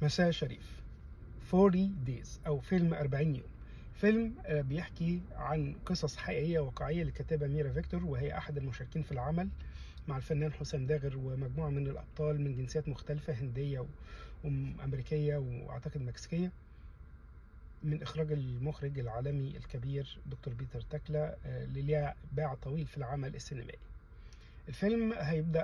مساء شريف. 40 days أو فيلم 40 يوم. فيلم بيحكي عن قصص حقيقية واقعية للكاتبة ميرا فيكتور، وهي أحد المشاركين في العمل مع الفنان حسام داغر ومجموعة من الأبطال من جنسيات مختلفة، هندية وأمريكية وأعتقد مكسيكية، من إخراج المخرج العالمي الكبير دكتور بيتر تاكلا، اللي ليه باع طويل في العمل السينمائي. الفيلم هيبدأ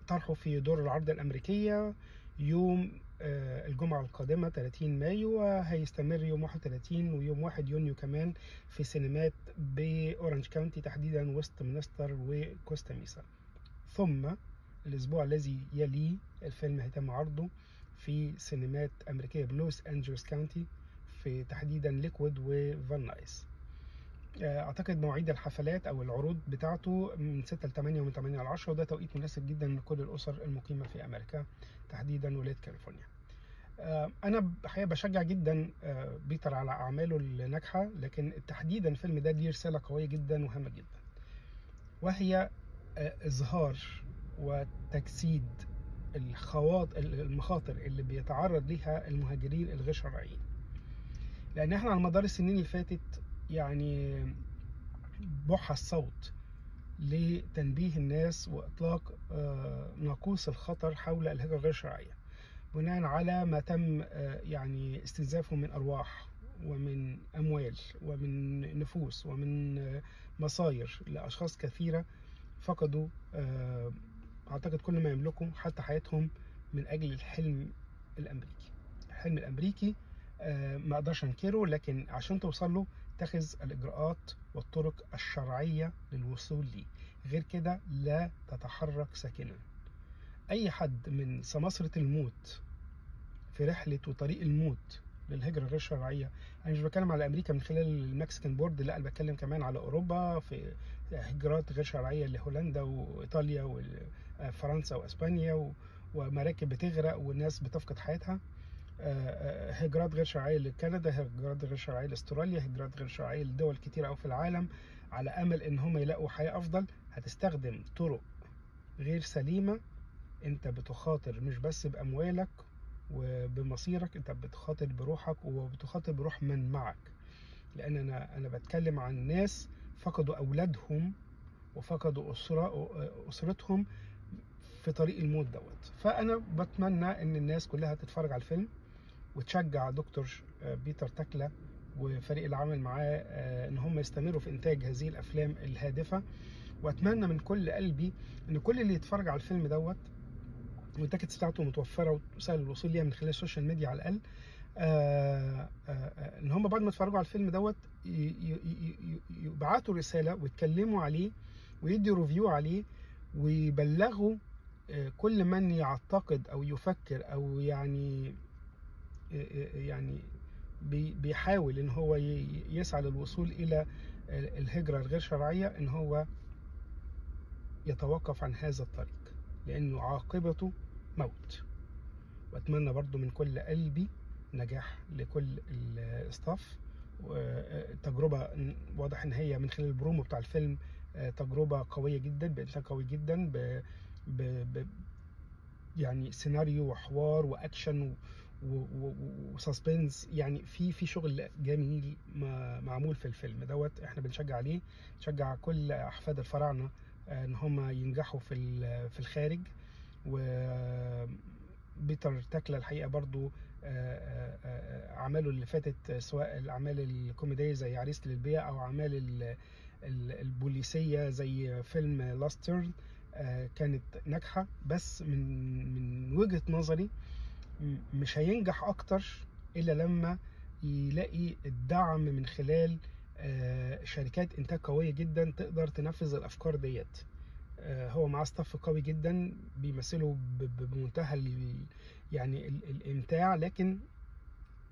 طرحه في دور العرض الأمريكية يوم الجمعة القادمة 30 مايو، وهيستمر يوم 31 ويوم 1 يونيو كمان في سينمات بأورنج كاونتي، تحديدا ويست مينستر وكوستا ميسا. ثم الأسبوع الذي يليه الفيلم هيتم عرضه في سينمات أمريكية بلوس أنجلوس كاونتي، في تحديدا ليكويد وفان نايس. اعتقد مواعيد الحفلات او العروض بتاعته من 6 ل 8 ومن 8 ل 10، وده توقيت مناسب جدا لكل الاسر المقيمه في امريكا، تحديدا ولايه كاليفورنيا. انا الحقيقه بشجع جدا بيتر على اعماله الناجحه، لكن تحديدا الفيلم ده ليه رساله قويه جدا وهامه جدا، وهي اظهار وتجسيد المخاطر اللي بيتعرض ليها المهاجرين الغير شرعيين. لان احنا على مدار السنين اللي فاتت يعني بوح الصوت لتنبيه الناس وإطلاق ناقوس الخطر حول الهجرة غير شرعية، بناء على ما تم يعني استنزافه من أرواح ومن أموال ومن نفوس ومن مصاير لأشخاص كثيرة فقدوا أعتقد كل ما يملكوا، حتى حياتهم، من أجل الحلم الأمريكي. الحلم الأمريكي ما أقدرش أنكره، لكن عشان توصل له اتخذ الإجراءات والطرق الشرعية للوصول ليه، غير كده لا تتحرك ساكنا. أي حد من سماسرة الموت في رحلة وطريق الموت للهجرة غير شرعية، أنا مش بتكلم على أمريكا من خلال المكسيكان بورد، لا، أنا بتكلم كمان على أوروبا في هجرات غير شرعية لهولندا وإيطاليا وفرنسا وأسبانيا، ومراكب بتغرق والناس بتفقد حياتها. هجرات غير شرعية لكندا، هجرات غير شرعية لاستراليا، هجرات غير شرعية لدول كتير أوي في العالم، على أمل إن هم يلاقوا حياة أفضل. هتستخدم طرق غير سليمة، أنت بتخاطر مش بس بأموالك وبمصيرك، أنت بتخاطر بروحك وبتخاطر بروح من معك. لأن أنا بتكلم عن ناس فقدوا أولادهم وفقدوا أسرتهم في طريق الموت دوت. فأنا بتمنى إن الناس كلها تتفرج على الفيلم وتشجع دكتور بيتر تاكلا وفريق العمل معاه ان هم يستمروا في انتاج هذه الافلام الهادفه. واتمنى من كل قلبي ان كل اللي يتفرج على الفيلم دوت، والتيكتس بتاعته متوفره وسهل الوصول ليها من خلال السوشيال ميديا على الاقل، ان هم بعد ما يتفرجوا على الفيلم دوت يبعتوا رساله ويتكلموا عليه ويدوا ريفيو عليه، ويبلغوا كل من يعتقد او يفكر او يعني بيحاول ان هو يسعى للوصول الى الهجرة الغير شرعية، ان هو يتوقف عن هذا الطريق، لانه عاقبته موت. واتمنى برضو من كل قلبي نجاح لكل الاستاف. تجربة واضح ان هي من خلال البرومو بتاع الفيلم تجربة قوية جدا، بإنتاج قوي جدا، يعني سيناريو وحوار واكشن وسسبنس، يعني في شغل جميل معمول في الفيلم دوت. احنا بنشجع عليه، نشجع كل احفاد الفراعنه ان هم ينجحوا في الخارج. وبيتر تاكلا الحقيقه برضو اعماله اللي فاتت، سواء الاعمال الكوميديه زي عريس للبيع او اعمال البوليسيه زي فيلم لاست تيرن، كانت ناجحة. بس من وجهة نظري مش هينجح أكتر إلا لما يلاقي الدعم من خلال شركات إنتاج قوية جدا تقدر تنفذ الأفكار ديت. هو معاه ستاف قوي جدا بيمثلوا بمنتهى يعني الإمتاع، لكن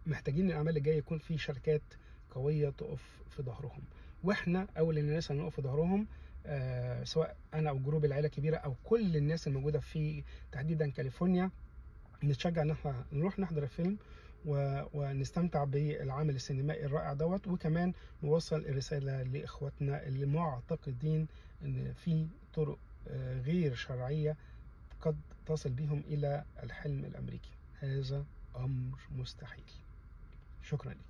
محتاجين الأعمال الجاية يكون في شركات قوية تقف في ظهرهم، واحنا اول الناس اللي نقف في ظهرهم، سواء انا او جروب العيله الكبيره او كل الناس الموجوده في تحديدا كاليفورنيا. نتشجع ان احنا نروح نحضر الفيلم ونستمتع بالعمل السينمائي الرائع دوت، وكمان نوصل الرساله لاخواتنا اللي معتقدين ان في طرق غير شرعيه قد تصل بهم الى الحلم الامريكي. هذا أمر مستحيل. شكرا لك.